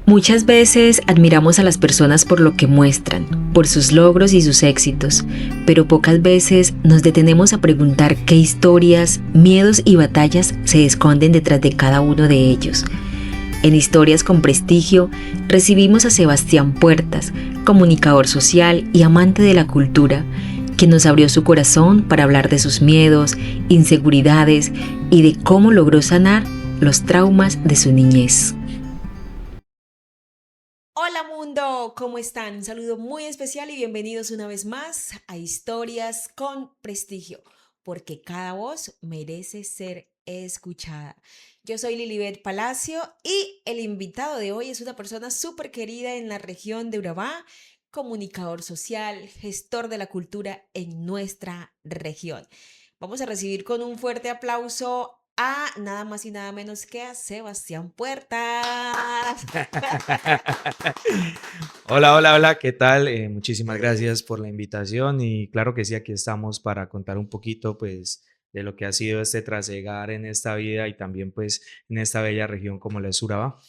Muchas veces admiramos a las personas por lo que muestran, por sus logros y sus éxitos, pero pocas veces nos detenemos a preguntar qué historias, miedos y batallas se esconden detrás de cada uno de ellos. En Historias con Prestigio recibimos a Sebastián Puertas, comunicador social y amante de la cultura, quien nos abrió su corazón para hablar de sus miedos, inseguridades y de cómo logró sanar los traumas de su niñez. Hola mundo, ¿cómo están? Un saludo muy especial y bienvenidos una vez más a Historias con Prestigio, porque cada voz merece ser escuchada. Yo soy Lilibet Palacio y el invitado de hoy es una persona súper querida en la región de Urabá, comunicador social, gestor de la cultura en nuestra región. Vamos a recibir con un fuerte aplauso a nada más y nada menos que a Sebastián Puertas. Hola, hola, hola, ¿qué tal? Muchísimas gracias por la invitación y claro que sí, aquí estamos para contar un poquito pues de lo que ha sido este trasegar en esta vida y también pues en esta bella región como la es Urabá.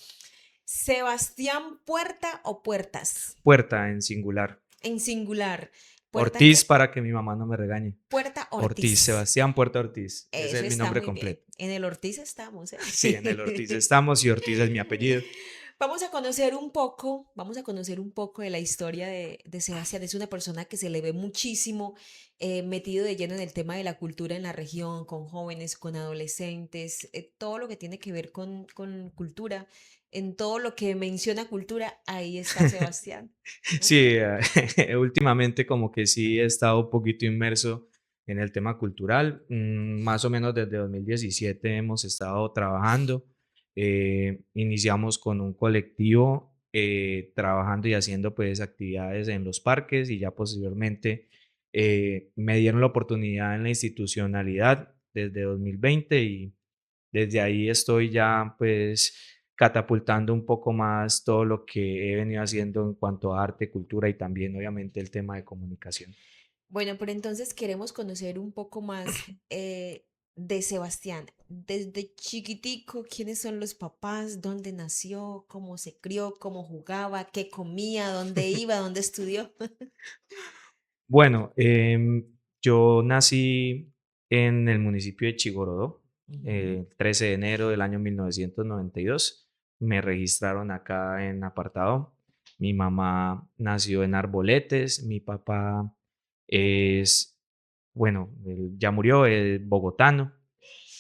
Sebastián Puerta o Puertas, Puerta en singular. en singular. ¿Puerta Ortiz qué? para que mi mamá no me regañe. Puerta Ortiz, Ortiz. Sebastián Puerta Ortiz. Ese Eso es mi está nombre muy bien. completo. En el Ortiz estamos, ¿eh? Sí, en el Ortiz estamos y Ortiz es mi apellido. Vamos a conocer un poco de la historia de Sebastián. Es una persona que se le ve muchísimo metido de lleno en el tema de la cultura en la región, con jóvenes, con adolescentes, todo lo que tiene que ver con cultura. En todo lo que menciona cultura, ahí está Sebastián, ¿no? Sí, últimamente como que sí he estado un poquito inmerso en el tema cultural. Más o menos desde 2017 hemos estado trabajando. Iniciamos con un colectivo trabajando y haciendo pues actividades en los parques y ya posteriormente me dieron la oportunidad en la institucionalidad desde 2020 y desde ahí estoy ya pues catapultando un poco más todo lo que he venido haciendo en cuanto a arte, cultura y también obviamente el tema de comunicación. Bueno, pero entonces queremos conocer un poco más de Sebastián. Desde chiquitico, ¿quiénes son los papás? ¿Dónde nació? ¿Cómo se crió? ¿Cómo jugaba? ¿Qué comía? ¿Dónde iba? ¿Dónde estudió? Bueno, yo nací en el municipio de Chigorodó, Ujú. el 13 de enero del año 1992. Me registraron acá en apartado. Mi mamá nació en Arboletes, mi papá es, bueno, él ya murió, es bogotano.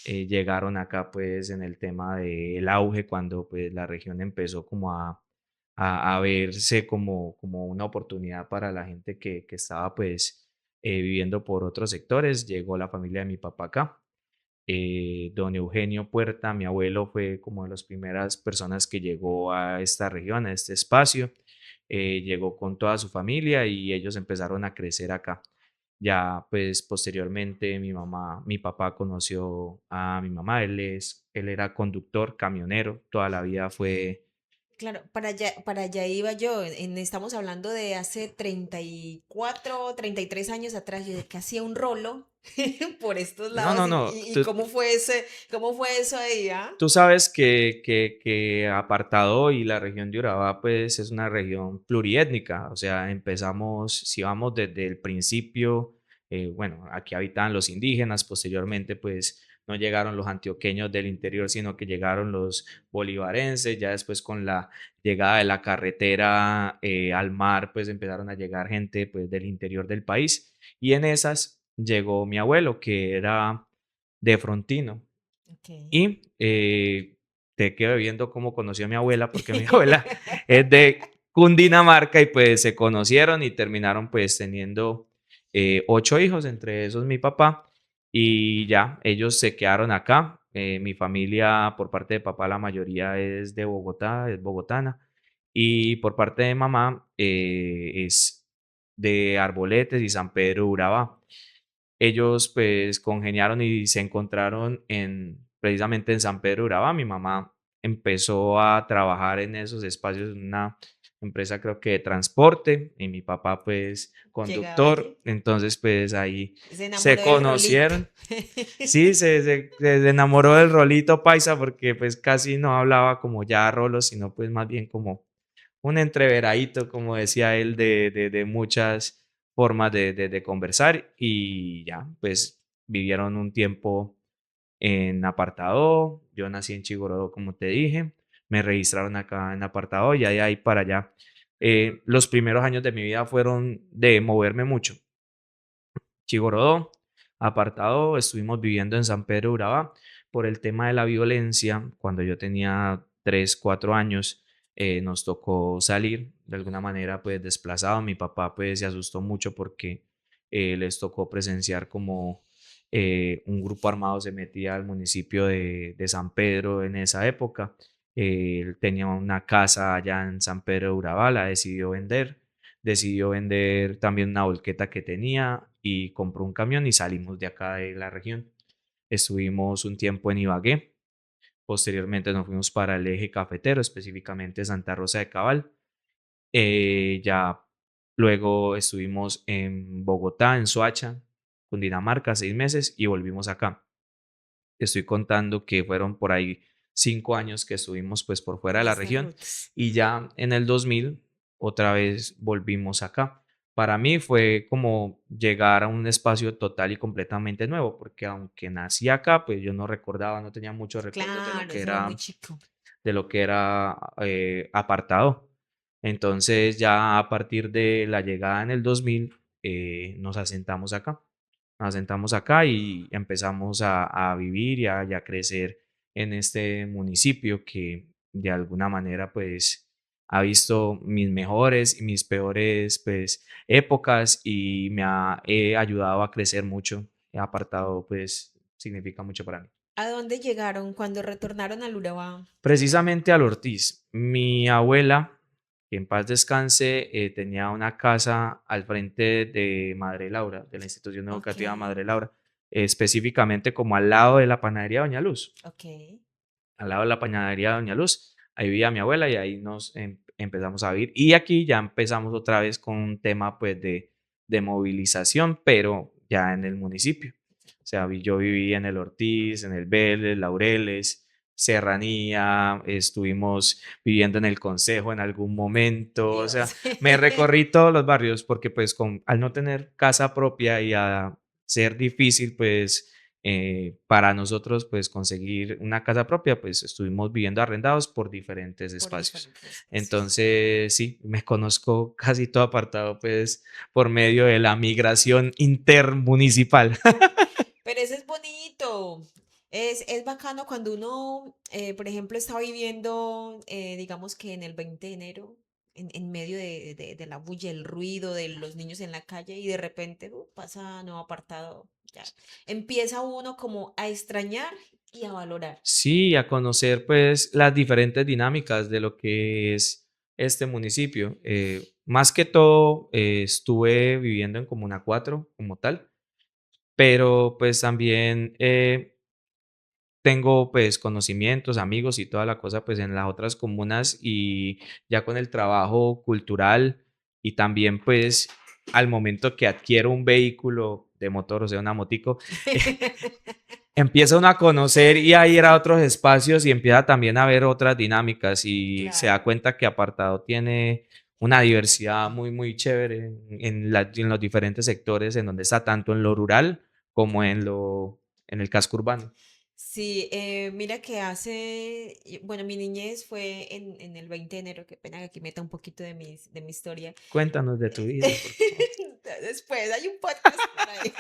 Llegaron acá pues en el tema del auge cuando pues la región empezó como a verse como una oportunidad para la gente que estaba pues viviendo por otros sectores. Llegó la familia de mi papá acá. Don Eugenio Puerta, mi abuelo, fue como de las primeras personas que llegó a esta región, a este espacio. Llegó con toda su familia y ellos empezaron a crecer acá. Ya pues posteriormente mi papá conoció a mi mamá, él era conductor, camionero, toda la vida fue. Claro, para allá iba yo. Estamos hablando de hace 34, 33 años atrás. Yo de que hacía un rolo por estos No, lados. no, ¿Y, no, y cómo fue cómo fue eso ahí, ah? tú sabes que Apartado y la región de Urabá pues es una región pluriétnica, o sea, empezamos, si vamos desde el principio, bueno, aquí habitaban los indígenas, posteriormente pues no llegaron los antioqueños del interior, sino que llegaron los bolivarenses, ya después con la llegada de la carretera al mar pues empezaron a llegar gente pues del interior del país y en esas llegó mi abuelo que era de Frontino. Ok. Y te quedo viendo cómo conoció a mi abuela, porque mi abuela es de Cundinamarca y pues se conocieron y terminaron pues teniendo 8 hijos, entre esos mi papá, y ya, ellos se quedaron acá. Mi familia por parte de papá, la mayoría es de Bogotá, es bogotana, y por parte de mamá es de Arboletes y San Pedro Urabá. Ellos pues congeniaron y se encontraron precisamente en San Pedro de Urabá. Mi mamá empezó a trabajar en esos espacios en una empresa creo que de transporte y mi papá pues Llegaba conductor, allí, entonces pues ahí se se enamoró del rolito. conocieron. Sí, se enamoró del rolito paisa porque pues casi no hablaba como ya rolo, sino pues más bien como un entreveradito, como decía él, de muchas formas de conversar y ya, pues vivieron un tiempo en Apartado. Yo nací en Chigorodó, como te dije, me registraron acá en Apartado y de ahí para allá. Los primeros años de mi vida fueron de moverme mucho. Chigorodó, Apartado, estuvimos viviendo en San Pedro de Urabá por el tema de la violencia. Cuando yo tenía 3 4 años, nos tocó salir de alguna manera pues desplazado. Mi papá pues se asustó mucho porque les tocó presenciar como un grupo armado se metía al municipio de San Pedro en esa época. Él tenía una casa allá en San Pedro de Urabá, la decidió vender también una volqueta que tenía y compró un camión y salimos de acá de la región. Estuvimos un tiempo en Ibagué, posteriormente nos fuimos para el eje cafetero, específicamente Santa Rosa de Cabal. Ya luego estuvimos en Bogotá, en Soacha, Cundinamarca, 6 meses y volvimos acá. Estoy contando que fueron por ahí 5 años que estuvimos pues por fuera En de la estas región rutas. y ya en el 2000 otra vez volvimos acá. Para mí fue como llegar a un espacio total y completamente nuevo, porque aunque nací acá, pues yo no recordaba, no tenía muchos recuerdos Claro, eso era muy chico. de lo que era Apartado. Entonces ya a partir de la llegada en el 2000 nos asentamos acá. Nos asentamos acá y empezamos a vivir y a crecer en este municipio que de alguna manera pues ha visto mis mejores y mis peores pues épocas y he ayudado a crecer mucho. Apartado pues significa mucho para mí. ¿A dónde llegaron cuando retornaron al Urabá? Precisamente al Ortiz. Mi abuela, que en paz descanse, tenía una casa al frente de Madre Laura, de la institución Ok, educativa Madre Laura, específicamente como al lado de la panadería Doña Luz. ok. Al lado de la panadería Doña Luz, ahí vivía mi abuela y ahí empezamos a vivir. Y aquí ya empezamos otra vez con un tema pues de movilización, pero ya en el municipio. O sea, yo viví en el Ortiz, en el Vélez, Laureles, Serranía, estuvimos viviendo en el Consejo en algún momento, o sea, Dios. me recorrí todos los barrios porque pues al no tener casa propia y a ser difícil pues para nosotros pues conseguir una casa propia, pues estuvimos viviendo arrendados por diferentes Por espacios. diferentes espacios. Entonces, sí, me conozco casi todo apartado pues por medio de la migración intermunicipal. Pero eso es bonito. Es bacano cuando uno, por ejemplo, está viviendo, digamos que en el 20 de enero, en medio de la bulla, el ruido de los niños en la calle y de repente pasa nuevo apartado. Ya. Empieza uno como a extrañar y a valorar. Sí, a conocer pues las diferentes dinámicas de lo que es este municipio. Más que todo, estuve viviendo en Comuna 4 como tal, pero pues también tengo pues conocimientos, amigos y toda la cosa pues en las otras comunas y ya con el trabajo cultural y también pues al momento que adquiero un vehículo de motor, o sea, una motico, empieza uno a conocer y a ir a otros espacios y empieza también a ver otras dinámicas y se da Claro. cuenta que Apartado tiene una diversidad muy, muy chévere en los diferentes sectores, en donde está tanto en lo rural como en el casco urbano. Sí, mira que bueno, mi niñez fue en el 20 de enero, qué pena que aquí meta un poquito de mi historia. Cuéntanos de tu vida, por favor. Después hay un podcast por ahí.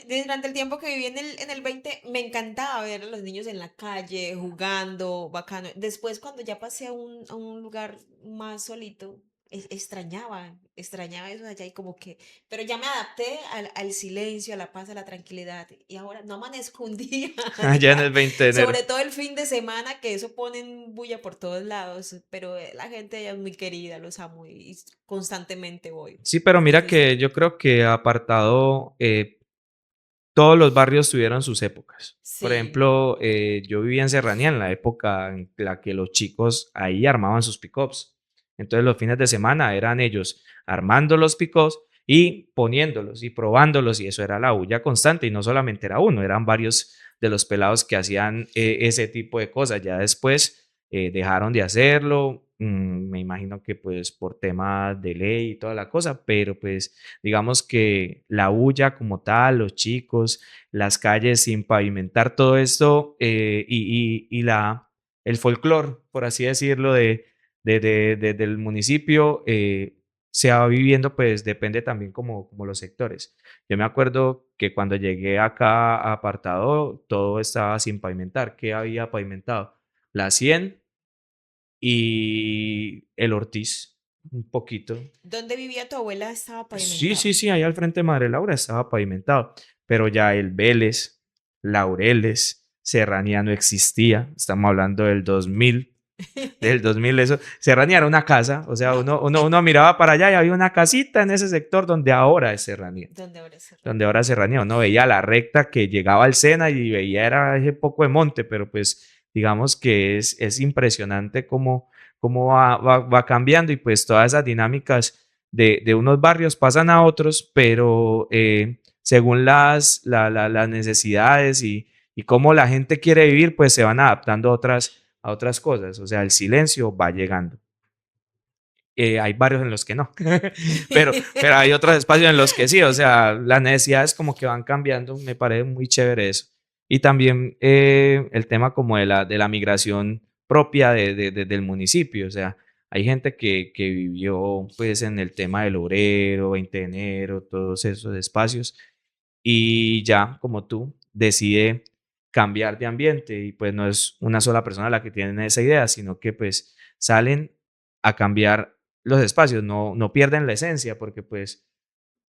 Durante el tiempo que viví en el 20 me encantaba ver a los niños en la calle jugando, bacano. Después, cuando ya pasé a un lugar más solito, extrañaba eso de allá y como que, pero ya me adapté al silencio, a la paz, a la tranquilidad. Y ahora no amanezco un día Allá en allá, el 20 de enero. sobre todo el fin de semana, que eso ponen bulla por todos lados, pero la gente allá es muy querida, los amo y constantemente voy. Sí, pero Es mira que disfruto. yo creo que Apartado todos los barrios tuvieron sus épocas. Por Sí. ejemplo, yo vivía en Serranía en la época en la que los chicos ahí armaban sus pick-ups. Entonces los fines de semana eran ellos armando los pick-ups y poniéndolos y probándolos, y eso era la bulla constante, y no solamente era uno, eran varios de los pelados que hacían ese tipo de cosas. Ya después dejaron de hacerlo, me imagino que pues por temas de ley y toda la cosa, pero pues digamos que la bulla como tal, los chicos, las calles sin pavimentar, todo esto el folclore, por así decirlo, del municipio, se va viviendo, pues depende también como los sectores. Yo me acuerdo que cuando llegué acá a Apartado, todo estaba sin pavimentar. ¿Qué había pavimentado? La 100 y el Ortiz, un poquito. ¿Dónde vivía tu abuela estaba Sí, pavimentado? sí, sí, ahí al frente de Madre Laura estaba pavimentado, pero ya el Vélez, Laureles, Serranía no existía. Estamos hablando del 2000 eso. Serranía era una casa, o sea, No, uno miraba para allá y había una casita en ese sector donde ahora es Serranía, ¿dónde ahora es donde Serranía? ahora es Serranía. Uno veía la recta que llegaba al Sena y veía era ese poco de monte, pero pues digamos que es impresionante cómo va cambiando, y pues todas esas dinámicas de unos barrios pasan a otros, pero según las necesidades y cómo la gente quiere vivir, pues se van adaptando a otras cosas. O sea, el silencio va llegando. Hay barrios en los que no, pero hay otros espacios en los que sí. O sea, las necesidades como que van cambiando. Me parece muy chévere eso. Y también el tema como de la migración propia del municipio. O sea, hay gente que vivió pues en el tema del obrero, 20 de enero, todos esos espacios, y ya, como tú, decide cambiar de ambiente, y pues no es una sola persona la que tiene esa idea, sino que pues salen a cambiar los espacios, no pierden la esencia, porque pues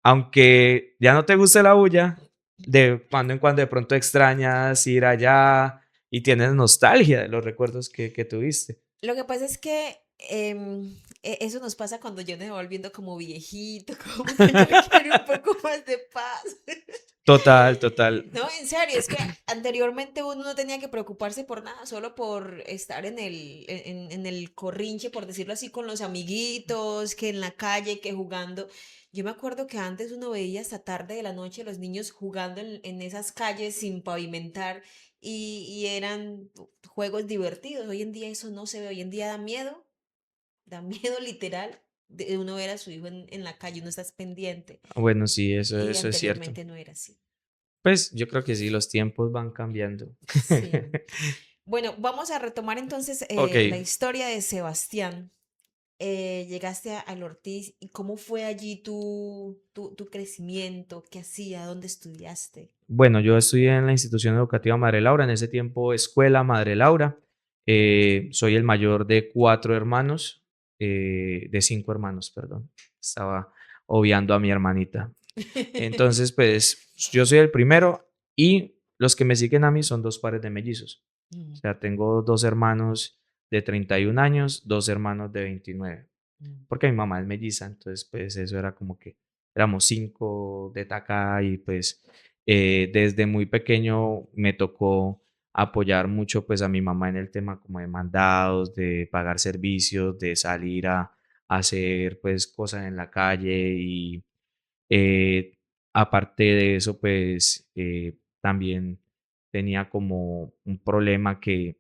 aunque ya no te guste la bulla, de cuando en cuando de pronto extrañas ir allá y tienes nostalgia de los recuerdos que tuviste. Lo que pasa es que eso nos pasa cuando yo me voy volviendo como viejito, como que yo quiero un poco más de paz. Total, total. No, en serio, es que anteriormente uno no tenía que preocuparse por nada, solo por estar en el corrinche, por decirlo así, con los amiguitos, que en la calle, que jugando. Yo me acuerdo que antes uno veía hasta tarde de la noche los niños jugando en esas calles sin pavimentar y eran juegos divertidos. Hoy en día eso no se ve, hoy en día da miedo literal de uno ver a su hijo en la calle, uno está pendiente Bueno, sí, eso, y eso es cierto. anteriormente no era así. Pues yo creo que sí, los tiempos van cambiando. Sí. Bueno, vamos a retomar entonces Ok, la historia de Sebastián. Llegaste al Ortiz y cómo fue allí tu crecimiento, qué hacía, dónde estudiaste. bueno, yo estudié en la institución educativa Madre Laura, en ese tiempo Escuela Madre Laura. Soy el mayor de 4 hermanos, de 5 hermanos, perdón. Estaba obviando a mi hermanita. Entonces, pues yo soy el primero, y los que me siguen a mí son 2 pares de mellizos. O Mm, sea, tengo 2 hermanos de 31 años, 2 hermanos de 29, mm. porque mi mamá es melliza. Entonces pues eso era como que éramos 5 de taca, y pues desde muy pequeño me tocó apoyar mucho pues a mi mamá en el tema como de mandados, de pagar servicios, de salir a hacer pues cosas en la calle. Y eh, aparte de eso, pues también tenía como un problema que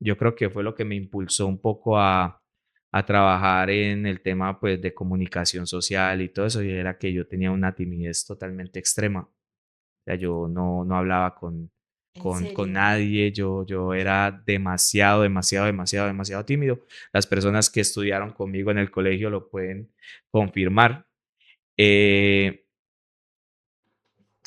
yo creo que fue lo que me impulsó un poco a trabajar en el tema pues de comunicación social y todo eso, y era que yo tenía una timidez totalmente extrema. O sea, yo no hablaba con, ¿En con, con serio? nadie. Yo era demasiado, demasiado, demasiado, demasiado tímido. Las personas que estudiaron conmigo en el colegio lo pueden confirmar. Eh,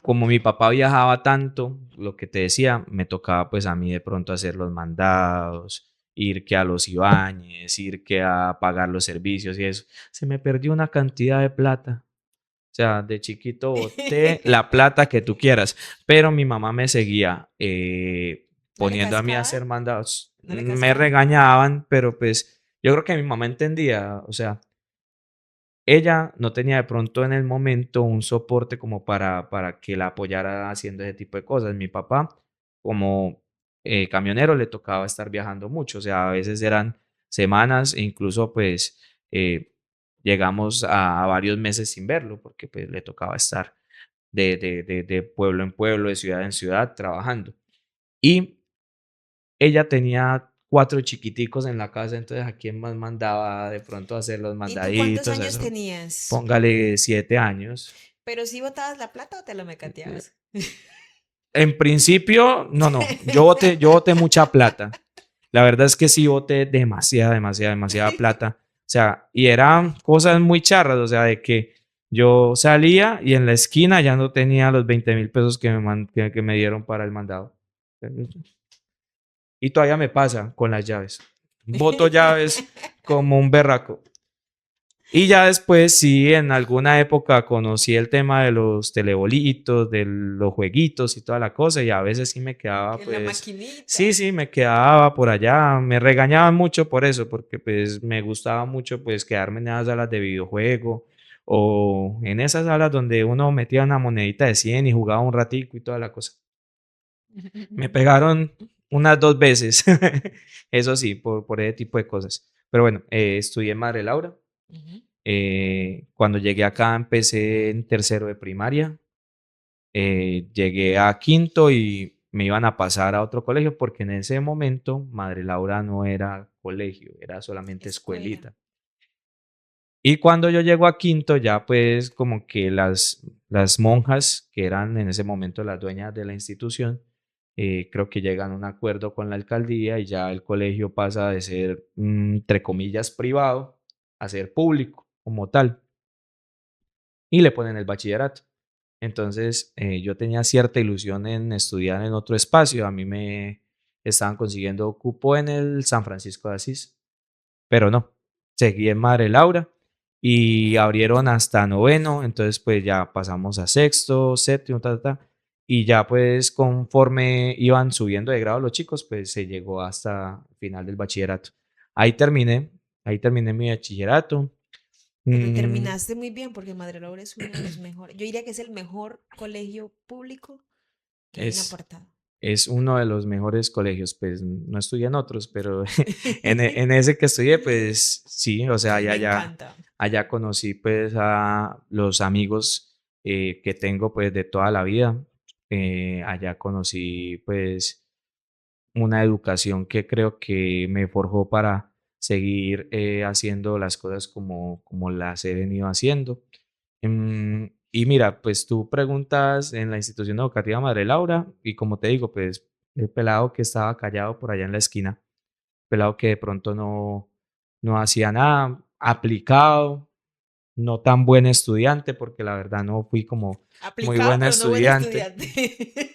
Como mi papá viajaba tanto, lo que te decía, me tocaba pues a mí de pronto hacer los mandados, ir que a los Ibáñez, ir que a pagar los servicios y eso. Se me perdió una cantidad de plata. O sea, de chiquito boté la plata que tú quieras, pero mi mamá me seguía ¿No le poniendo a mí a cascaban? hacer mandados. ¿No le Me cascaban? regañaban, pero pues yo creo que mi mamá entendía. O sea, ella no tenía de pronto en el momento un soporte como para que la apoyara haciendo ese tipo de cosas. Mi papá, como camionero, le tocaba estar viajando mucho, o sea, a veces eran semanas e incluso pues eh, llegamos a varios meses sin verlo porque pues le tocaba estar de pueblo en pueblo, de ciudad en ciudad, trabajando. Y ella tenía 4 chiquiticos en la casa, entonces, ¿a quién más mandaba de pronto a hacer los ¿Y tú cuántos mandaditos? años Eso, tenías? póngale 7 años. ¿Pero si botabas la plata o te lo Eh, mecateabas? en principio, no, yo boté mucha plata. La verdad es que sí boté demasiada, demasiada, demasiada plata. O sea, y eran cosas muy charras, o sea, de que yo salía y en la esquina ya no tenía los 20.000 pesos que me dieron para el mandado. Y todavía me pasa con las llaves. Boto llaves como un berraco. Y ya después, sí, en alguna época conocí el tema de los telebolitos, de los jueguitos y toda la cosa, y a veces sí me quedaba, En la pues, maquinita. sí, sí, me quedaba por allá, me regañaban mucho por eso, porque pues me gustaba mucho, pues, quedarme en esas salas de videojuego, o en esas salas donde uno metía una monedita de 100 y jugaba un ratico y toda la cosa. Me pegaron unas 2 veces, eso sí, por ese tipo de cosas. Pero bueno, estudié en Madre Laura. Ujú. Cuando llegué acá empecé en tercero de primaria, llegué a quinto y me iban a pasar a otro colegio porque en ese momento Madre Laura no era colegio, era solamente Escuela. escuelita. Y cuando yo llego a quinto, ya pues como que las monjas, que eran en ese momento las dueñas de la institución, creo que llegan a un acuerdo con la alcaldía y ya el colegio pasa de ser, entre comillas, privado a ser público como tal y le ponen el bachillerato. Entonces, yo tenía cierta ilusión en estudiar en otro espacio. A mí me estaban consiguiendo cupo en el San Francisco de Asís, pero no, seguí en Madre Laura y abrieron hasta noveno, entonces pues ya pasamos a sexto, séptimo, y ya pues conforme iban subiendo de grado los chicos, pues se llegó hasta el final del bachillerato. Ahí terminé, ahí terminé mi bachillerato. Pero Mm, terminaste muy bien porque Madre Laura es uno de los mejores. Yo diría que es el mejor colegio público que hay en es, apartado. es uno de los mejores colegios, pues no estudié en otros, pero en ese que estudié, pues sí, o sea, Me encanta. allá conocí pues a los amigos que tengo pues de toda la vida. Allá conocí pues una educación que creo que me forjó para seguir haciendo las cosas como las he venido haciendo. Y mira, pues tú preguntas en la institución educativa Madre Laura y como te digo, pues el pelado que estaba callado por allá en la esquina, pelado que de pronto no hacía nada, aplicado, no tan buen estudiante, porque la verdad no fui como muy Aplicado, buen pero no buen estudiante. estudiante.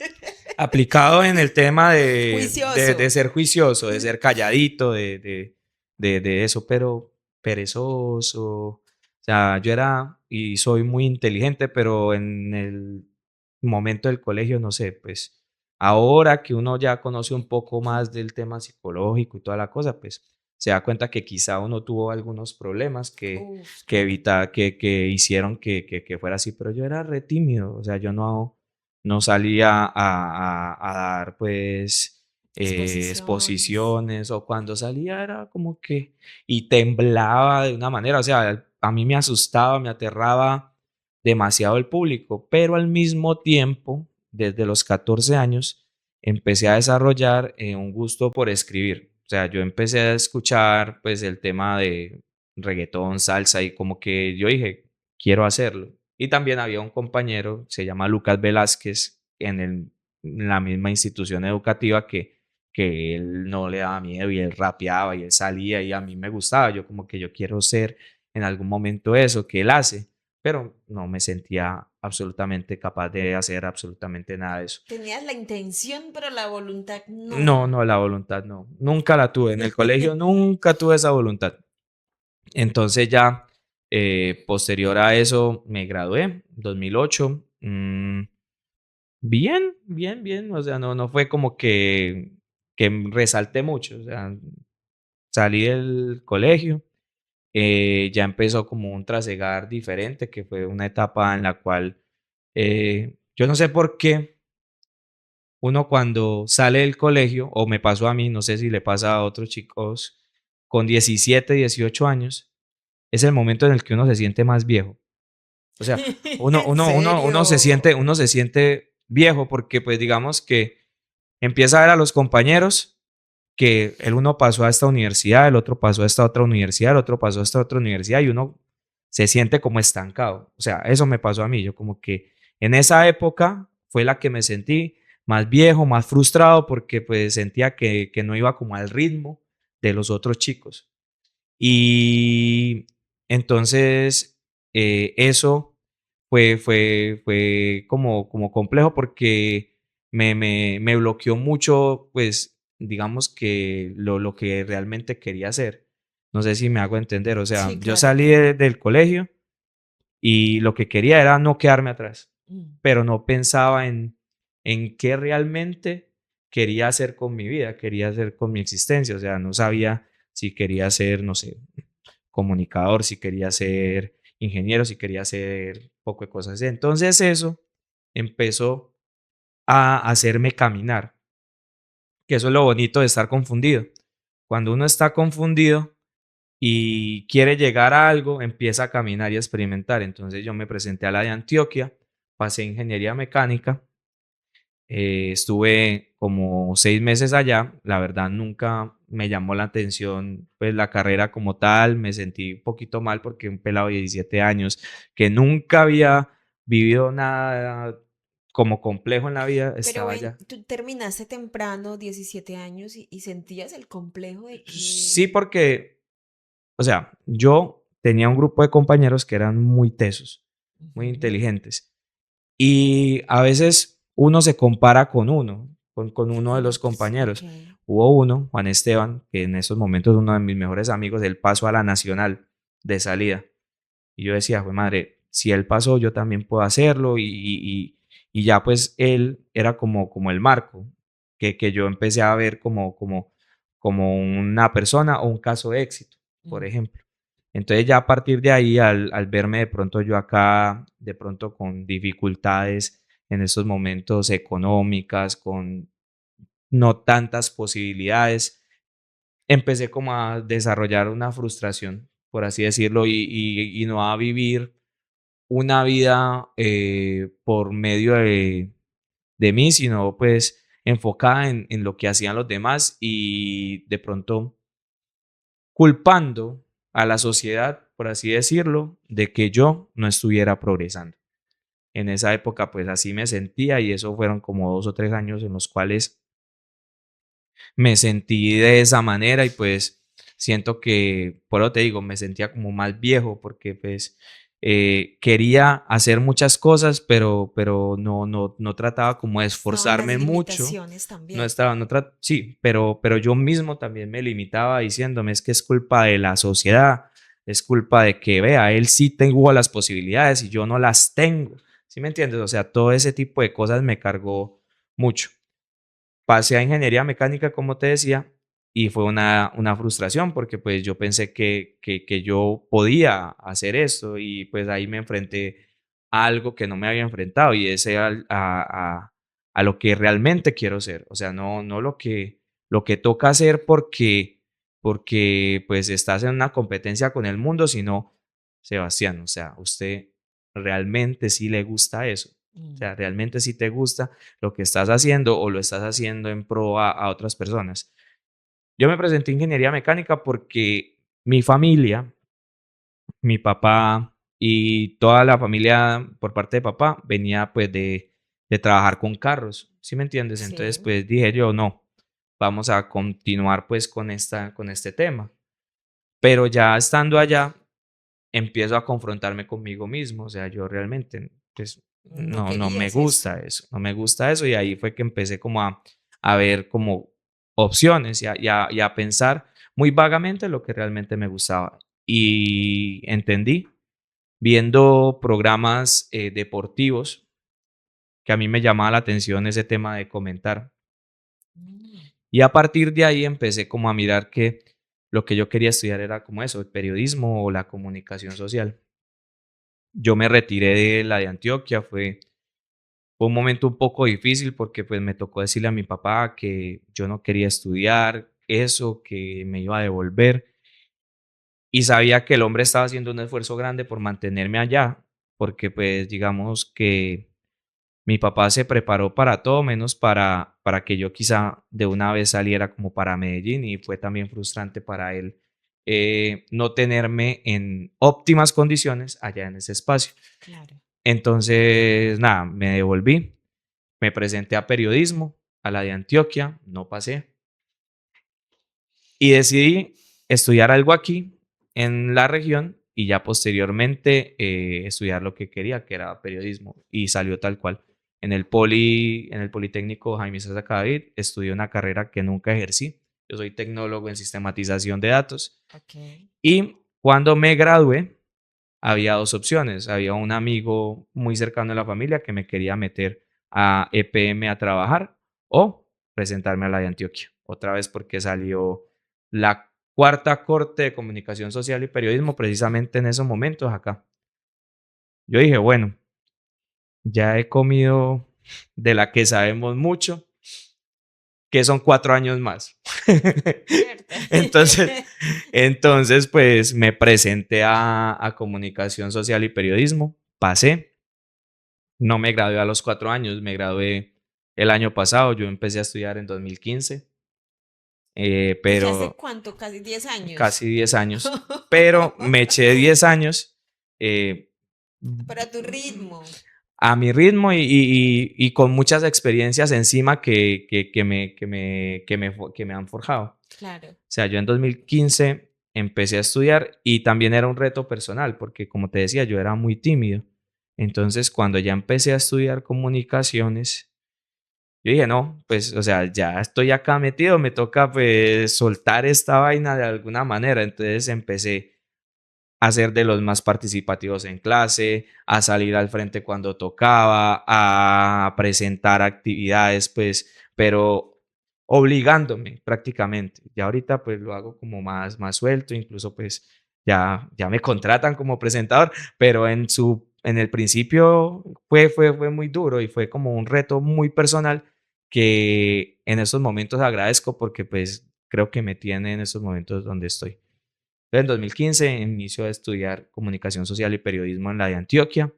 Aplicado en el tema de Juicioso. ser juicioso, de ser calladito, de eso, pero perezoso. O sea, yo era y soy muy inteligente, pero en el momento del colegio, no sé, pues ahora que uno ya conoce un poco más del tema psicológico y toda la cosa, pues se da cuenta que quizá uno tuvo algunos problemas Uf, que, claro. evita, que hicieron que fuera así, pero yo era re tímido, o sea, yo no salía a dar pues Exposiciones. exposiciones o cuando salía era como que y temblaba de una manera, o sea, a mí me asustaba, me aterraba demasiado el público, pero al mismo tiempo, desde los 14 años, empecé a desarrollar un gusto por escribir. O sea, yo empecé a escuchar pues el tema de reggaetón, salsa y como que yo dije, quiero hacerlo. Y también había un compañero, se llama Lucas Velázquez, en la misma institución educativa que él no le daba miedo y él rapeaba y él salía y a mí me gustaba. Yo como que yo quiero ser en algún momento eso que él hace, pero no me sentía absolutamente capaz de hacer absolutamente nada de eso. Tenías la intención, pero la voluntad No, no. no, la voluntad no, nunca la tuve. En el colegio nunca tuve esa voluntad. Entonces ya posterior a eso me gradué, 2008. Bien, bien, bien. O sea, no fue como que resalté mucho. O sea, salí del colegio ya empezó como un trasegar diferente, que fue una etapa en la cual yo no sé por qué uno cuando sale del colegio, o me pasó a mí, no sé si le pasa a otros chicos, con 17, 18 años, es el momento en el que uno se siente más viejo. O sea, ¿En serio? uno se siente viejo porque pues digamos que empieza a ver a los compañeros que el uno pasó a esta universidad, el otro pasó a esta otra universidad, el otro pasó a esta otra universidad y uno se siente como estancado. O sea, eso me pasó a mí. Yo como que en esa época fue la que me sentí más viejo, más frustrado porque pues sentía que no iba como al ritmo de los otros chicos. Y entonces eso fue como complejo porque me bloqueó mucho, pues digamos que lo que realmente quería hacer. No sé si me hago entender. O sea, Sí, yo claro. salí del colegio y lo que quería era no quedarme atrás, Mm. pero no pensaba en qué realmente quería hacer con mi vida, quería hacer con mi existencia. O sea, no sabía si quería ser, no sé, comunicador, si quería ser ingeniero, si quería hacer poco de cosas así. Entonces eso empezó a hacerme caminar, que eso es lo bonito de estar confundido. Cuando uno está confundido y quiere llegar a algo, empieza a caminar y a experimentar. Entonces yo me presenté a la de Antioquia, pasé ingeniería mecánica. Estuve como 6 meses allá. La verdad nunca me llamó la atención pues la carrera como tal. Me sentí un poquito mal porque un pelado de 17 años que nunca había vivido nada como complejo en la vida Pero estaba ven, allá. tú terminaste temprano, 17 años, y sentías el complejo de Sí, que... porque, o sea, yo tenía un grupo de compañeros que eran muy tesos, muy Ujú. inteligentes. Y a veces uno se compara con uno, con uno de los Ok. compañeros. Hubo uno, Juan Esteban, que en esos momentos es uno de mis mejores amigos, él pasó a la nacional de salida. Y yo decía, "Jue madre, si él pasó, yo también puedo hacerlo". Y ya pues él era como el marco, que yo empecé a ver como una persona o un caso de éxito, por Mm. ejemplo. Entonces ya a partir de ahí, al verme de pronto yo acá, de pronto con dificultades en estos momentos económicas, con no tantas posibilidades, empecé como a desarrollar una frustración, por así decirlo, y no a vivir una vida por medio de mí, sino pues enfocada en lo que hacían los demás y de pronto culpando a la sociedad, por así decirlo, de que yo no estuviera progresando. En esa época, pues así me sentía y eso fueron como 2 o 3 años en los cuales me sentí de esa manera y pues siento que, por eso te digo, me sentía como más viejo porque pues quería hacer muchas cosas, pero no trataba como de Estaban las esforzarme mucho. limitaciones No también. estaba, sí, pero yo mismo también me limitaba diciéndome es que es culpa de la sociedad, es culpa de que, vea, él sí tengo las posibilidades y yo no las tengo. ¿Sí me entiendes? O sea, todo ese tipo de cosas me cargó mucho. Pasé a ingeniería mecánica, como te decía, y fue una frustración porque pues yo pensé que yo podía hacer esto y pues ahí me enfrenté a algo que no me había enfrentado y es a lo que realmente quiero ser. O sea, no lo que toca hacer porque pues estás en una competencia con el mundo, sino, Sebastián, o sea, usted realmente sí le gusta eso. O Mm. sea, realmente sí te gusta lo que estás haciendo o lo estás haciendo en pro a otras personas. Yo me presenté a ingeniería mecánica porque mi familia, mi papá y toda la familia por parte de papá venía pues de trabajar con carros, ¿sí me entiendes? Entonces Sí. pues dije yo, no, vamos a continuar pues con este tema. Pero ya estando allá, empiezo a confrontarme conmigo mismo, o sea, yo realmente, pues, No no me querías gusta eso. eso, no me gusta eso, y ahí fue que empecé como a ver como opciones y a pensar muy vagamente lo que realmente me gustaba. Y entendí, viendo programas deportivos, que a mí me llamaba la atención ese tema de comentar. Mm. Y a partir de ahí empecé como a mirar que lo que yo quería estudiar era como eso, el periodismo o la comunicación social. Yo me retiré de la de Antioquia, fue un momento un poco difícil porque pues me tocó decirle a mi papá que yo no quería estudiar eso, que me iba a devolver y sabía que el hombre estaba haciendo un esfuerzo grande por mantenerme allá, porque pues digamos que mi papá se preparó para todo menos para que yo quizá de una vez saliera como para Medellín y fue también frustrante para él no tenerme en óptimas condiciones allá en ese espacio. Claro. Entonces, nada, me devolví, me presenté a periodismo, a la de Antioquia, no pasé y decidí estudiar algo aquí en la región y ya posteriormente estudiar lo que quería, que era periodismo y salió tal cual. En el Politécnico Jaime César Cadavid estudié una carrera que nunca ejercí. Yo soy tecnólogo en sistematización de datos Ok. y cuando me gradué había dos opciones. Había un amigo muy cercano de la familia que me quería meter a EPM a trabajar o presentarme a la de Antioquia. Otra vez porque salió la cuarta corte de comunicación social y periodismo precisamente en esos momentos acá. Yo dije, bueno, ya he comido de la que sabemos mucho, que son 4 años más. Cierto. entonces, entonces, pues me presenté a comunicación social y periodismo, pasé. No me gradué a los 4 años, me gradué el año pasado, yo empecé a estudiar en 2015, ¿Y ya hace pero cuánto? Casi 10 años. casi 10 años, pero me eché 10 años eh, Para tu ritmo. a mi ritmo y con muchas experiencias encima que me han forjado. Claro. O sea, yo en 2015 empecé a estudiar y también era un reto personal, porque como te decía, yo era muy tímido. Entonces, cuando ya empecé a estudiar comunicaciones, yo dije, no, pues, o sea, ya estoy acá metido, me toca pues soltar esta vaina de alguna manera. Entonces empecé a ser de los más participativos en clase, a salir al frente cuando tocaba, a presentar actividades, pues, pero obligándome prácticamente. Ya ahorita pues lo hago como más suelto, incluso pues ya me contratan como presentador, pero en el principio fue muy duro y fue como un reto muy personal que en estos momentos agradezco porque pues creo que me tiene en estos momentos donde estoy. En 2015 inicio a estudiar comunicación social y periodismo en la de Antioquia.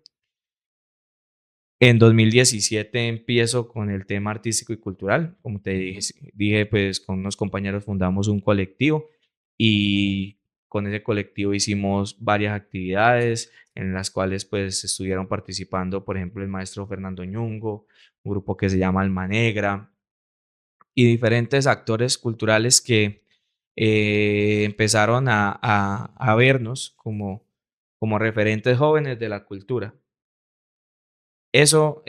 En 2017 empiezo con el tema artístico y cultural. Como te dije, Ujú. dije, pues con unos compañeros fundamos un colectivo y con ese colectivo hicimos varias actividades en las cuales pues estuvieron participando, por ejemplo, el maestro Fernando Ñungo, un grupo que se llama Alma Negra, y diferentes actores culturales que empezaron a vernos como referentes jóvenes de la cultura. Eso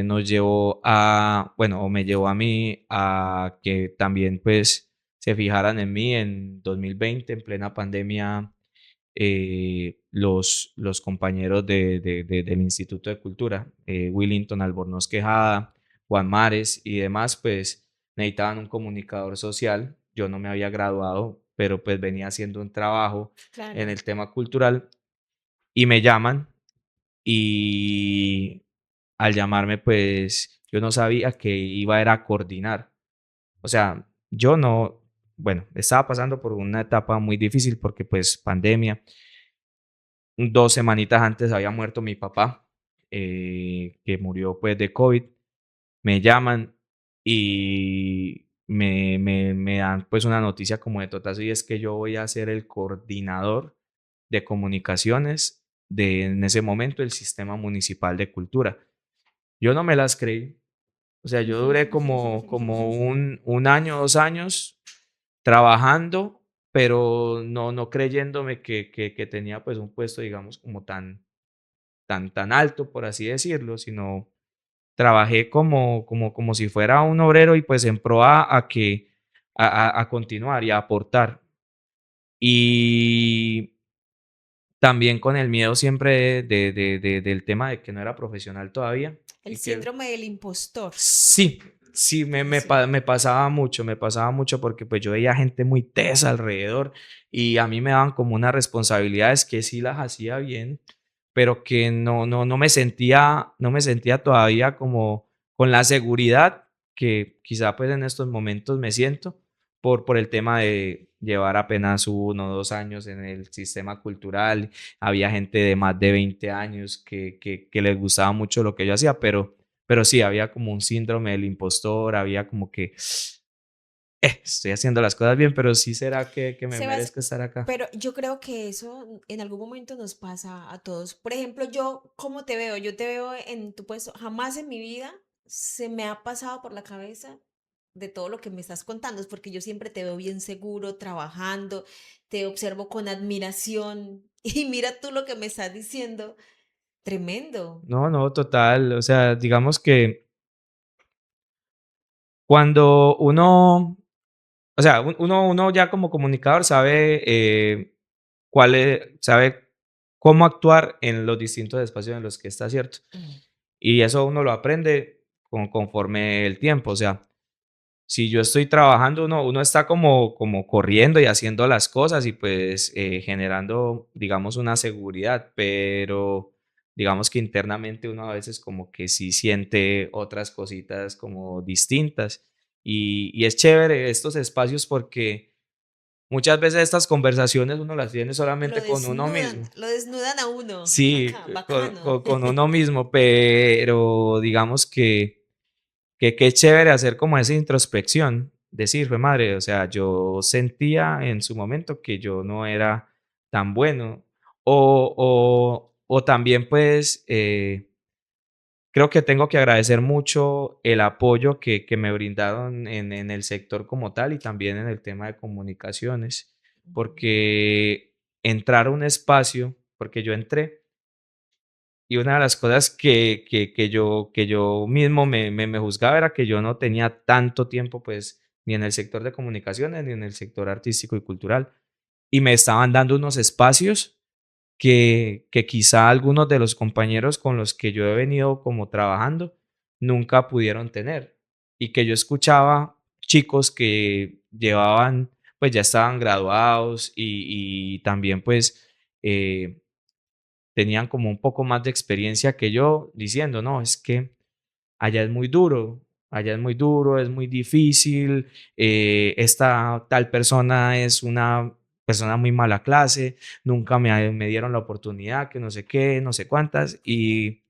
nos llevó a, bueno, o me llevó a mí a que también pues se fijaran en mí en 2020, en plena pandemia, los compañeros del Instituto de Cultura, Willington Albornoz Quejada, Juan Mares y demás, pues necesitaban un comunicador social. Yo no me había graduado, pero pues venía haciendo un trabajo en Claro. el tema cultural y me llaman y al llamarme, pues yo no sabía que iba era a coordinar. O sea, yo no, bueno, estaba pasando por una etapa muy difícil porque pues pandemia. 2 semanitas antes había muerto mi papá, que murió pues de COVID. Me llaman y me dan pues una noticia como de totazo y es que yo voy a ser el coordinador de comunicaciones de en ese momento el Sistema Municipal de Cultura. Yo no me las creí. O sea, yo duré como un año, 2 años trabajando, pero no creyéndome que tenía pues un puesto, digamos, como tan alto, por así decirlo, sino trabajé como si fuera un obrero y pues en pro a continuar y a aportar. Y también con el miedo siempre del tema de que no era profesional todavía El y que síndrome del impostor. sí, Sí, Sí. me pasaba mucho porque pues yo veía gente muy tesa alrededor y a mí me daban como unas responsabilidades que sí las hacía bien, pero que no me sentía todavía como con la seguridad que quizá pues en estos momentos me siento por el tema de llevar apenas 1 o 2 años en el sistema cultural. Había gente de más de 20 años que les gustaba mucho lo que yo hacía, pero sí, había como un síndrome del impostor, había como que, estoy haciendo las cosas bien, pero sí será que me Sebas, merezco estar acá. pero yo creo que eso en algún momento nos pasa a todos. Por ejemplo, yo, ¿cómo te veo? Yo te veo en tu puesto. Jamás en mi vida se me ha pasado por la cabeza de todo lo que me estás contando. Es porque yo siempre te veo bien seguro, trabajando, te observo con admiración. Y mira tú lo que me estás diciendo. Tremendo. No, no, total, o sea, digamos que cuando uno, o sea, uno ya como comunicador sabe, sabe cómo actuar en los distintos espacios en los que está, ¿cierto? Mm, Y eso uno lo aprende conforme el tiempo, o sea, si yo estoy trabajando, uno está como corriendo y haciendo las cosas y, pues, generando, digamos, una seguridad, pero digamos que internamente uno a veces como que sí siente otras cositas como distintas. Y es chévere estos espacios porque muchas veces estas conversaciones uno las tiene solamente con uno mismo. lo desnudan a uno. Sí, Acá, bacano. con uno mismo, pero digamos que qué chévere hacer como esa introspección, decir: "Jue madre, o sea, yo sentía en su momento que yo no era tan bueno", o también, pues, creo que tengo que agradecer mucho el apoyo que me brindaron en el sector como tal y también en el tema de comunicaciones, porque entrar a un espacio porque yo entré y una de las cosas que yo mismo me juzgaba era que yo no tenía tanto tiempo, pues, ni en el sector de comunicaciones, ni en el sector artístico y cultural. Y me estaban dando unos espacios que quizá algunos de los compañeros con los que yo he venido como trabajando nunca pudieron tener. Y que yo escuchaba chicos que llevaban, pues, ya estaban graduados y también, pues, eh tenían como un poco más de experiencia que yo, diciendo: "No, es que allá es muy duro, allá es muy duro, es muy difícil, esta tal persona es una persona muy mala clase, nunca me dieron la oportunidad, que no sé qué, no sé cuántas", y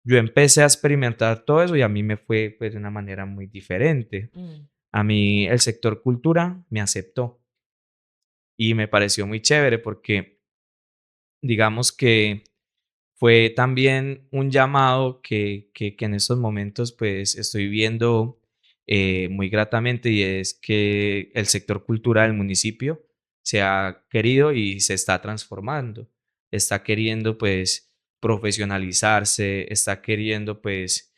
yo empecé a experimentar todo eso y a mí me fue, pues, de una manera muy diferente. Mm, A mí el sector cultura me aceptó y me pareció muy chévere porque digamos que fue también un llamado que en estos momentos, pues, estoy viendo, muy gratamente, y es que el sector cultural del municipio se ha querido y se está transformando. Está queriendo, pues, profesionalizarse, está queriendo, pues,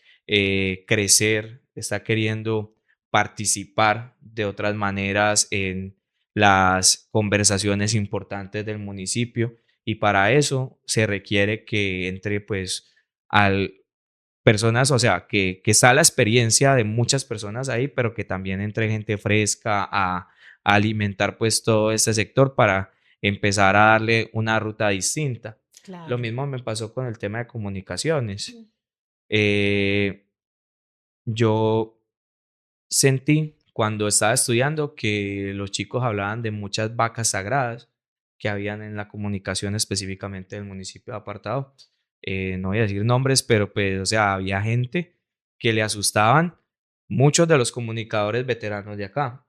crecer, está queriendo participar de otras maneras en las conversaciones importantes del municipio. Y para eso se requiere que entre, pues, al personas, o sea, que está la experiencia de muchas personas ahí, pero que también entre gente fresca a alimentar, pues, todo este sector para empezar a darle una ruta distinta. Lo claro. mismo me pasó con el tema de comunicaciones. Mm, Eh, yo sentí cuando estaba estudiando que los chicos hablaban de muchas vacas sagradas que habían en la comunicación específicamente del municipio de Apartado. No voy a decir nombres, pero pues, o sea, había gente que le asustaban muchos de los comunicadores veteranos de acá.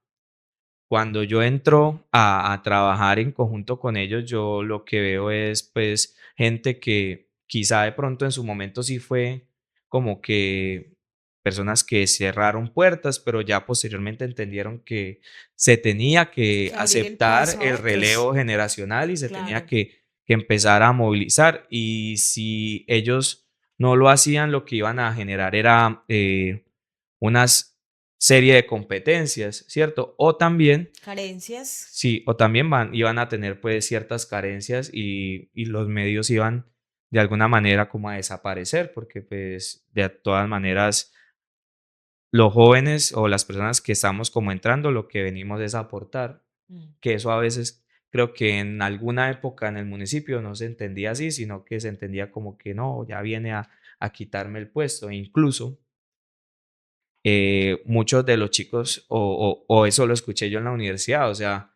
Cuando yo entro a trabajar en conjunto con ellos, yo lo que veo es, pues, gente que quizá de pronto en su momento sí fue como que personas que cerraron puertas, pero ya posteriormente entendieron que se tenía que que abrir el aceptar paso a el otros. relevo generacional y se tenía Claro. que empezar a movilizar. Y si ellos no lo hacían, lo que iban a generar era, unas serie de competencias, ¿cierto? O también, Carencias. sí, o también iban a tener pues ciertas carencias y los medios iban de alguna manera como a desaparecer, porque pues de todas maneras los jóvenes o las personas que estamos como entrando, lo que venimos es a aportar, Mm, que eso a veces creo que en alguna época en el municipio no se entendía así, sino que se entendía como que no, ya viene a quitarme el puesto. E incluso muchos de los chicos, o eso lo escuché yo en la universidad, o sea,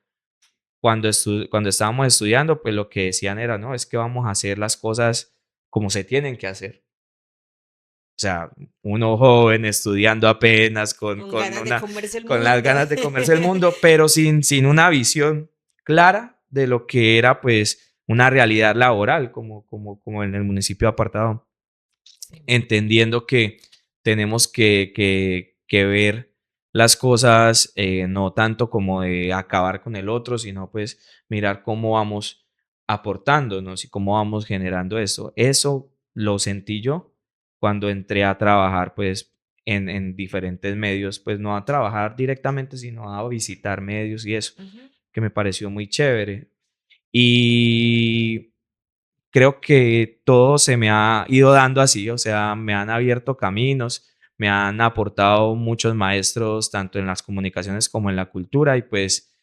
cuando estábamos estudiando, pues lo que decían era, no, es que vamos a hacer las cosas como se tienen que hacer. O sea, uno joven estudiando apenas con ganas de comerse el con las mundo. ganas de comerse el mundo, pero sin una visión clara de lo que era pues una realidad laboral, como en el municipio apartado, Sí. entendiendo que tenemos que ver las cosas no tanto como de acabar con el otro, sino pues mirar cómo vamos aportándonos y cómo vamos generando eso. Eso lo sentí yo cuando entré a trabajar pues en diferentes medios, pues no a trabajar directamente, sino a visitar medios y eso, Ujú. que me pareció muy chévere. Y creo que todo se me ha ido dando así, o sea, me han abierto caminos, me han aportado muchos maestros, tanto en las comunicaciones como en la cultura, y pues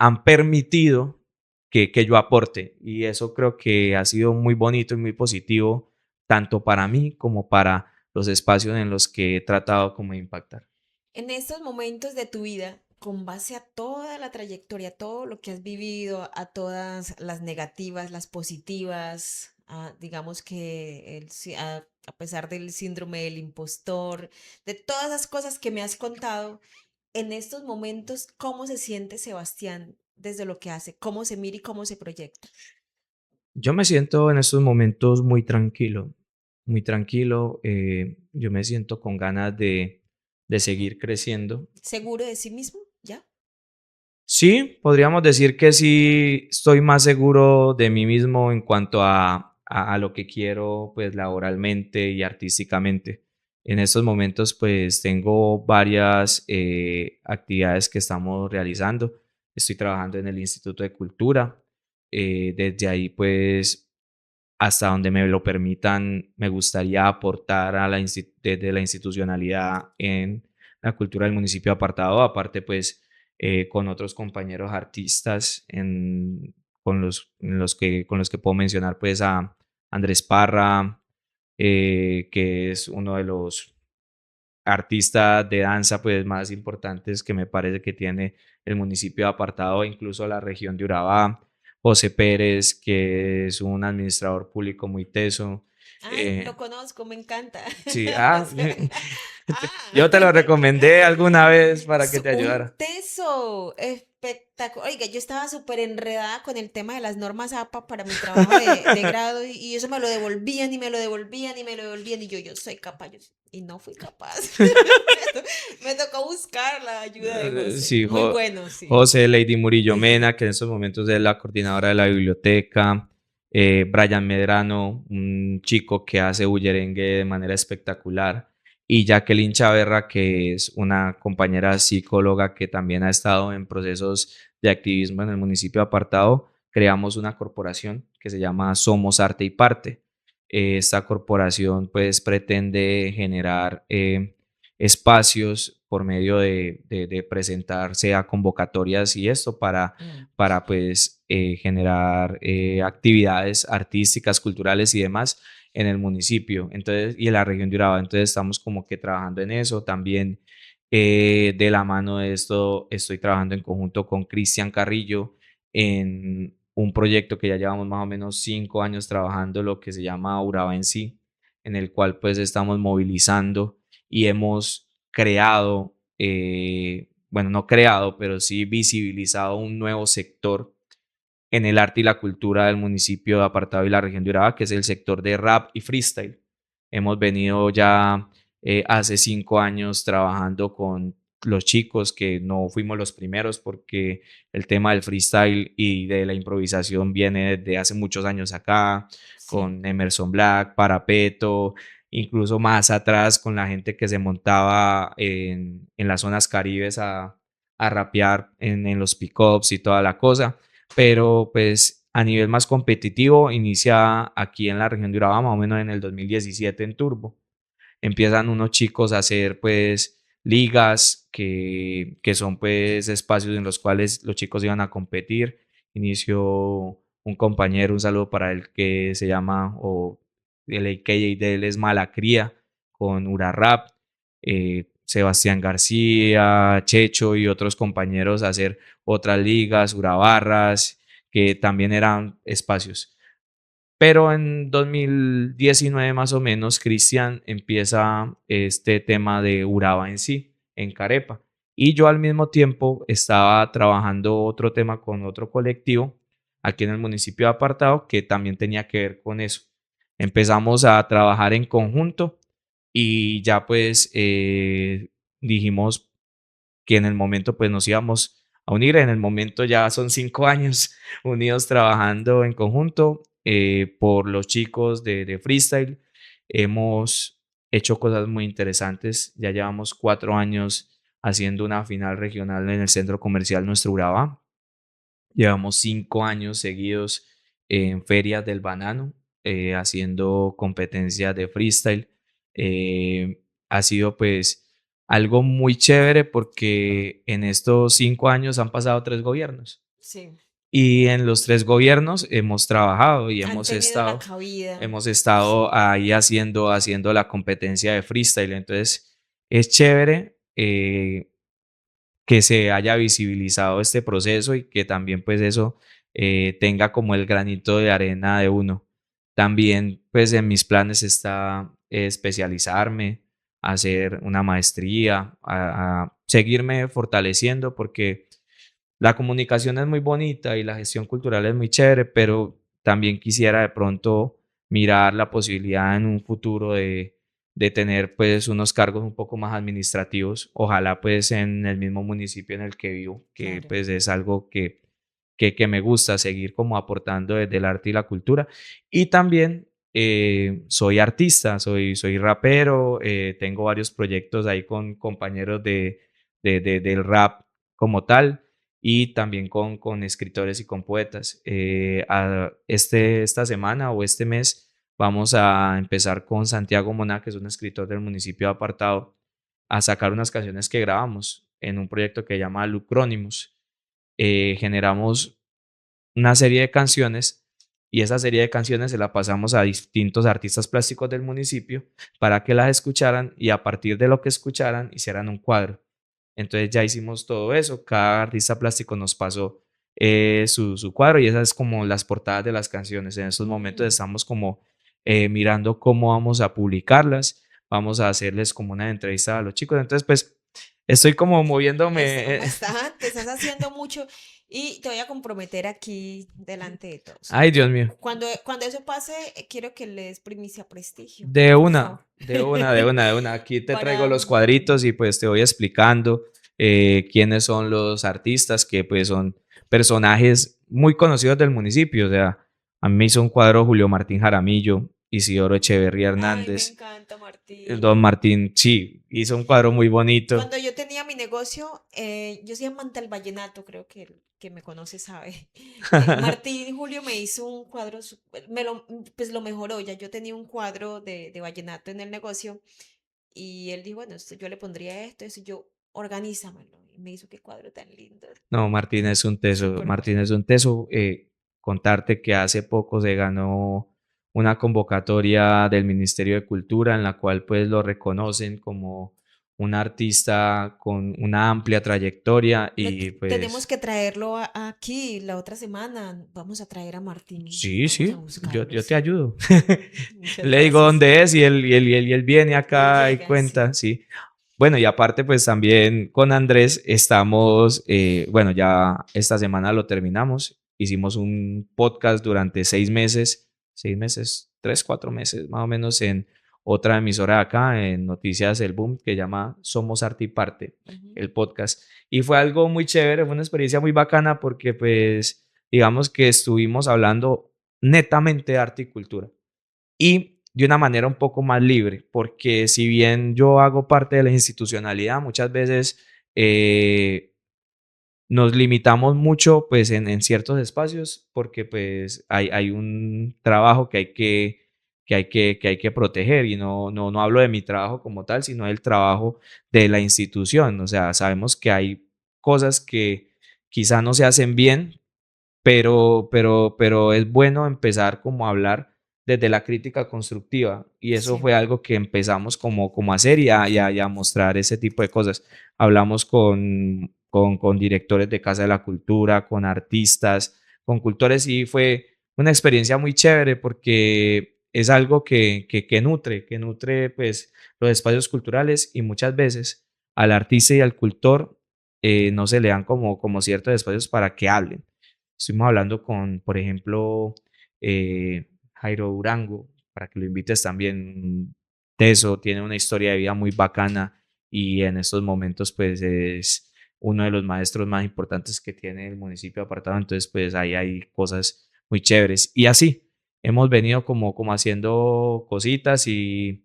han permitido que yo aporte. Y eso creo que ha sido muy bonito y muy positivo, tanto para mí como para los espacios en los que he tratado como de impactar. En estos momentos de tu vida, con base a toda la trayectoria, todo lo que has vivido, a todas las negativas, las positivas, digamos que a pesar del síndrome del impostor, de todas las cosas que me has contado, en estos momentos, ¿cómo se siente Sebastián desde lo que hace? ¿Cómo se mira y cómo se proyecta? Yo me siento en estos momentos muy tranquilo, muy tranquilo. Yo me siento con ganas de seguir creciendo. ¿Seguro de sí mismo? ¿Ya? Sí, podríamos decir que sí estoy más seguro de mí mismo en cuanto a lo que quiero, pues laboralmente y artísticamente. En estos momentos, pues tengo varias actividades que estamos realizando. Estoy trabajando en el Instituto de Cultura. Desde ahí, pues hasta donde me lo permitan, me gustaría aportar a desde la institucionalidad en la cultura del municipio apartado, aparte pues con otros compañeros artistas con los que puedo mencionar pues a Andrés Parra, que es uno de los artistas de danza pues más importantes que me parece que tiene el municipio de apartado, incluso la región de Urabá. José Pérez, que es un administrador público muy teso. Ay, lo eh, conozco, me encanta. sí, O sea, yo ah, te lo recomendé alguna vez para que te un ayudara. teso espectacular. Oiga, yo estaba súper enredada con el tema de las normas APA para mi trabajo de grado y eso me lo devolvían y me lo devolvían y me lo devolvían y yo soy capaz, y no fui capaz. Me tocó buscar la ayuda de José. Sí, Muy bueno, sí. José Lady Murillo Mena, que en estos momentos es la coordinadora de la biblioteca. Brian Medrano, un chico que hace bullerengue de manera espectacular. Y Jacqueline Chaverra, que es una compañera psicóloga que también ha estado en procesos de activismo en el municipio apartado. Creamos una corporación que se llama Somos Arte y Parte. Esta corporación pues pretende generar espacios por medio de presentarse a convocatorias y esto Mm, para pues generar actividades artísticas, culturales y demás en el municipio entonces, y en la región de Urabá. Entonces estamos como que trabajando en eso. También de la mano de esto estoy trabajando en conjunto con Cristian Carrillo en un proyecto que ya llevamos más o menos 5 años trabajando, lo que se llama Urabá en sí, en el cual pues estamos movilizando y hemos creado, bueno, no creado, pero sí visibilizado un nuevo sector en el arte y la cultura del municipio de Apartado y la región de Urabá, que es el sector de rap y freestyle. Hemos venido ya hace 5 años trabajando con los chicos, que no fuimos los primeros porque el tema del freestyle y de la improvisación viene desde hace muchos años acá, sí. con Emerson Black, Parapeto, incluso más atrás con la gente que se montaba en las zonas caribes a rapear en los pick-ups y toda la cosa, pero pues a nivel más competitivo inicia aquí en la región de Urabá, más o menos en el 2017 en Turbo. Empiezan unos chicos a hacer pues ligas, que son pues espacios en los cuales los chicos iban a competir. Inició un compañero, un saludo para él que se llama, o el AKA de él es Malacría, con Urarrap, Sebastián García, Checho y otros compañeros a hacer otras ligas, Urabarras, que también eran espacios. Pero en 2019 más o menos, Cristian empieza este tema de Uraba en sí, en Carepa. Y yo al mismo tiempo estaba trabajando otro tema con otro colectivo aquí en el municipio de Apartado que también tenía que ver con eso. Empezamos a trabajar en conjunto y ya pues dijimos que en el momento pues nos íbamos a unir. En el momento ya son 5 años unidos trabajando en conjunto por los chicos de freestyle. Hemos hecho cosas muy interesantes. Ya llevamos 4 años haciendo una final regional en el centro comercial Nuestro Urabá. Llevamos 5 años seguidos en ferias del banano, haciendo competencias de freestyle. Ha sido pues algo muy chévere porque en estos 5 años han pasado 3 gobiernos Sí. y en los 3 gobiernos hemos trabajado y Han tenido la cabida. hemos estado ahí haciendo la competencia de freestyle. Entonces es chévere que se haya visibilizado este proceso y que también pues eso tenga como el granito de arena de uno. También pues en mis planes está especializarme, hacer una maestría, a seguirme fortaleciendo porque la comunicación es muy bonita y la gestión cultural es muy chévere, pero también quisiera de pronto mirar la posibilidad en un futuro de tener pues unos cargos un poco más administrativos, ojalá pues en el mismo municipio en el que vivo, que Claro. pues es algo que me gusta seguir como aportando desde el arte y la cultura. Y también soy artista, soy rapero, tengo varios proyectos ahí con compañeros del rap como tal y también con escritores y con poetas. Esta semana o este mes vamos a empezar con Santiago Moná, que es un escritor del municipio de Apartado, a sacar unas canciones que grabamos en un proyecto que se llama Lucrónimos. Generamos una serie de canciones y esa serie de canciones se la pasamos a distintos artistas plásticos del municipio para que las escucharan y a partir de lo que escucharan hicieran un cuadro. Entonces ya hicimos todo eso, cada artista plástico nos pasó su cuadro y esas es como las portadas de las canciones. En estos momentos Mm. estamos como mirando cómo vamos a publicarlas, vamos a hacerles como una entrevista a los chicos. Entonces pues estoy como moviéndome. Bastante, estás haciendo mucho y te voy a comprometer aquí delante de todos. Ay, Dios mío. Cuando eso pase, quiero que le des primicia a Prestigio, De por favor. una, de una, de una, de una. Aquí te traigo Para, los cuadritos y pues te voy explicando quiénes son los artistas que pues son personajes muy conocidos del municipio. O sea, a mí me hizo un cuadro Julio Martín Jaramillo, Isidoro Echeverría ay, me Hernández, encanta Don Martín. Martín, sí, hizo un cuadro muy bonito. Cuando yo tenía mi negocio, yo soy amante del vallenato, creo que el que me conoce sabe. Martín Julio me hizo un cuadro, pues lo mejoró, ya yo tenía un cuadro de vallenato en el negocio y él dijo, bueno, yo le pondría esto, eso, y yo, organízamelo. Y me hizo qué cuadro tan lindo, No, Martín es un teso, súper Martín bueno. es un teso. Contarte que hace poco se ganó una convocatoria del Ministerio de Cultura en la cual pues lo reconocen como un artista con una amplia trayectoria y Tenemos pues que traerlo aquí la otra semana. Vamos a traer a Martín. sí, Vamos a sí, yo, buscarlo, yo te sí. ayudo. Muchas Le digo gracias. dónde es y él viene Y él acá y llega, cuenta, sí. sí. Bueno, y aparte, pues también con Andrés estamos, bueno, ya esta semana lo terminamos. Hicimos un podcast durante 6 meses, 3, 4 meses más o menos en otra emisora de acá, en Noticias El Boom, que llama Somos Arte y Parte, Ujú. el podcast. Y fue algo muy chévere, fue una experiencia muy bacana porque pues digamos que estuvimos hablando netamente de arte y cultura y de una manera un poco más libre, porque si bien yo hago parte de la institucionalidad, muchas veces nos limitamos mucho pues en ciertos espacios porque pues hay un trabajo que hay que hay que proteger. Y no hablo de mi trabajo como tal, sino del trabajo de la institución. O sea, sabemos que hay cosas que quizá no se hacen bien, pero es bueno empezar como a hablar desde la crítica constructiva, y eso Sí. fue algo que empezamos como a hacer y a mostrar ese tipo de cosas. Hablamos con directores de Casa de la Cultura, con artistas, con cultores, y fue una experiencia muy chévere porque es algo que nutre pues los espacios culturales, y muchas veces al artista y al cultor no se le dan como ciertos espacios para que hablen. Estuvimos hablando con, por ejemplo, Jairo Durango, para que lo invites también. Teso tiene una historia de vida muy bacana, y en estos momentos pues es uno de los maestros más importantes que tiene el municipio de Apartado. Entonces pues ahí hay cosas muy chéveres. Y así hemos venido como haciendo cositas. Y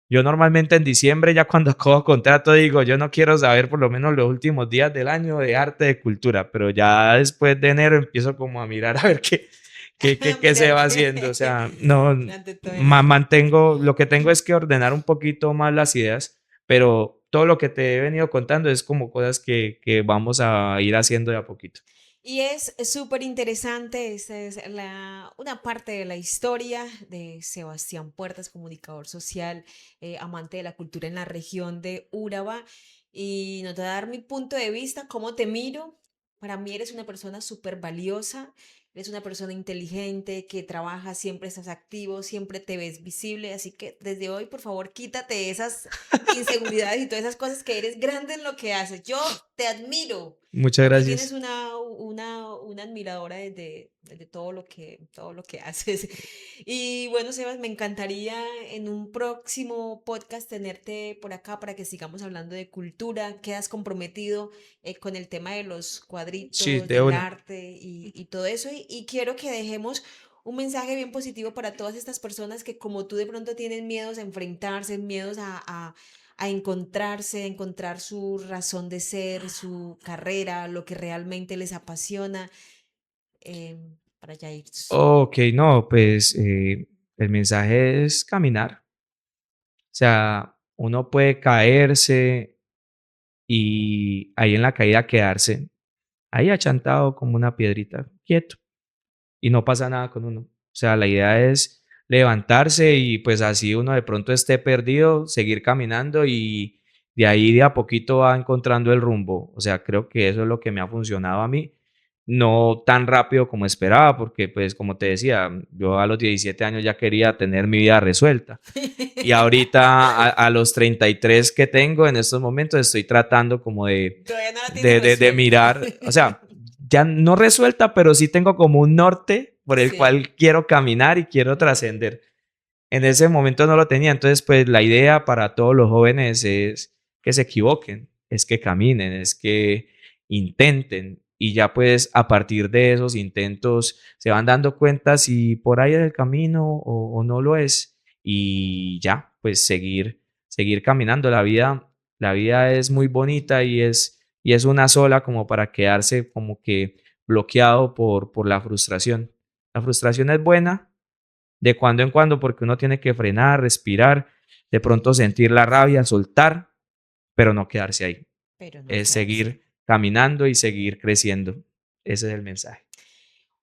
yo normalmente en diciembre, ya cuando acabo contrato, digo, yo no quiero saber por lo menos los últimos días del año de arte, de cultura, pero ya después de enero empiezo como a mirar a ver qué se Mirar va que haciendo. O sea, no, ante todo en orden. mantengo, lo que tengo es que ordenar un poquito más las ideas, pero todo lo que te he venido contando es como cosas que vamos a ir haciendo de a poquito. Y es súper interesante, esta es una parte de la historia de Sebastián Puertas, comunicador social, amante de la cultura en la región de Urabá. Y no te voy a dar mi punto de vista, cómo te miro. Para mí eres una persona súper valiosa, eres una persona inteligente, que trabaja, siempre estás activo, siempre te ves visible. Así que desde hoy, por favor, quítate esas inseguridades y todas esas cosas, que eres grande en lo que haces. Yo te admiro. Muchas Aquí tienes gracias. una admiradora desde todo lo que haces. Y bueno, Sebas, me encantaría en un próximo podcast tenerte por acá para que sigamos hablando de cultura. Quedas comprometido con el tema de los Sí, cuadritos, de del una. arte y todo eso. Y quiero que dejemos un mensaje bien positivo para todas estas personas que como tú de pronto tienen miedos a enfrentarse, miedos a encontrarse, a encontrar su razón de ser, su carrera, lo que realmente les apasiona, para ya ir. Ok, no, pues el mensaje es caminar. O sea, uno puede caerse y ahí en la caída quedarse, ahí achantado como una piedrita, quieto, y no pasa nada con uno. O sea, la idea es levantarse, y pues así uno de pronto esté perdido, seguir caminando, y de ahí de a poquito va encontrando el rumbo. O sea, creo que eso es lo que me ha funcionado a mí. No tan rápido como esperaba, porque pues como te decía, yo a los 17 años ya quería tener mi vida resuelta. Y ahorita a los 33 que tengo en estos momentos estoy tratando como Todavía no la tienes de resuelta. mirar, o sea, ya no resuelta, pero sí tengo como un norte por el Sí. cual quiero caminar y quiero trascender. En ese momento no lo tenía. Entonces pues la idea para todos los jóvenes es que se equivoquen, es que caminen, es que intenten, y ya pues a partir de esos intentos se van dando cuenta si por ahí es el camino o no lo es, y ya pues seguir caminando. La vida es muy bonita, y es una sola como para quedarse como que bloqueado por la frustración. La frustración es buena de cuando en cuando, porque uno tiene que frenar, respirar, de pronto sentir la rabia, soltar, pero no quedarse ahí. Pero no Es quedarse. seguir caminando y seguir creciendo. Ese es el mensaje.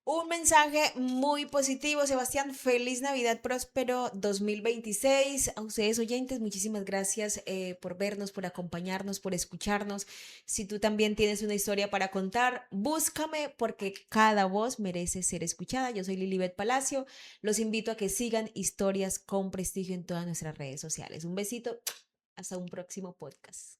Un mensaje muy positivo, Sebastián. Feliz Navidad, próspero 2026. A ustedes oyentes, muchísimas gracias por vernos, por acompañarnos, por escucharnos. Si tú también tienes una historia para contar, búscame porque cada voz merece ser escuchada. Yo soy Lilibet Palacio. Los invito a que sigan Historias con Prestigio en todas nuestras redes sociales. Un besito. Hasta un próximo podcast.